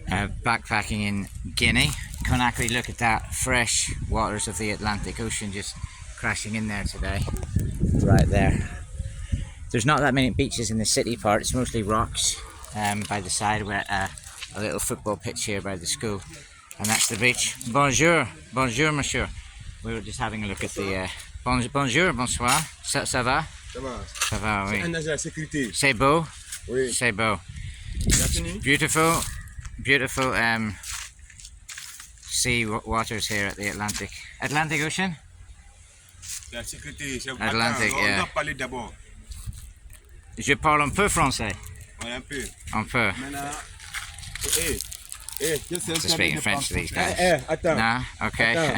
Backpacking in Guinea, Conakry. Look at that, fresh waters of the Atlantic Ocean just crashing in there today. Right there. There's not that many beaches in the city part, it's mostly rocks by the side. We're at a little football pitch here by the school, and that's the beach. Bonjour, bonjour monsieur. We were just having a look at the... bonjour, bonsoir, ça va? Ça va, oui. C'est beau? Oui. C'est beau. Beautiful, beautiful sea waters here at the Atlantic Ocean? Atlantic, yeah. Je parle un peu français. Un peu. To speak in French to these guys. Nah, okay.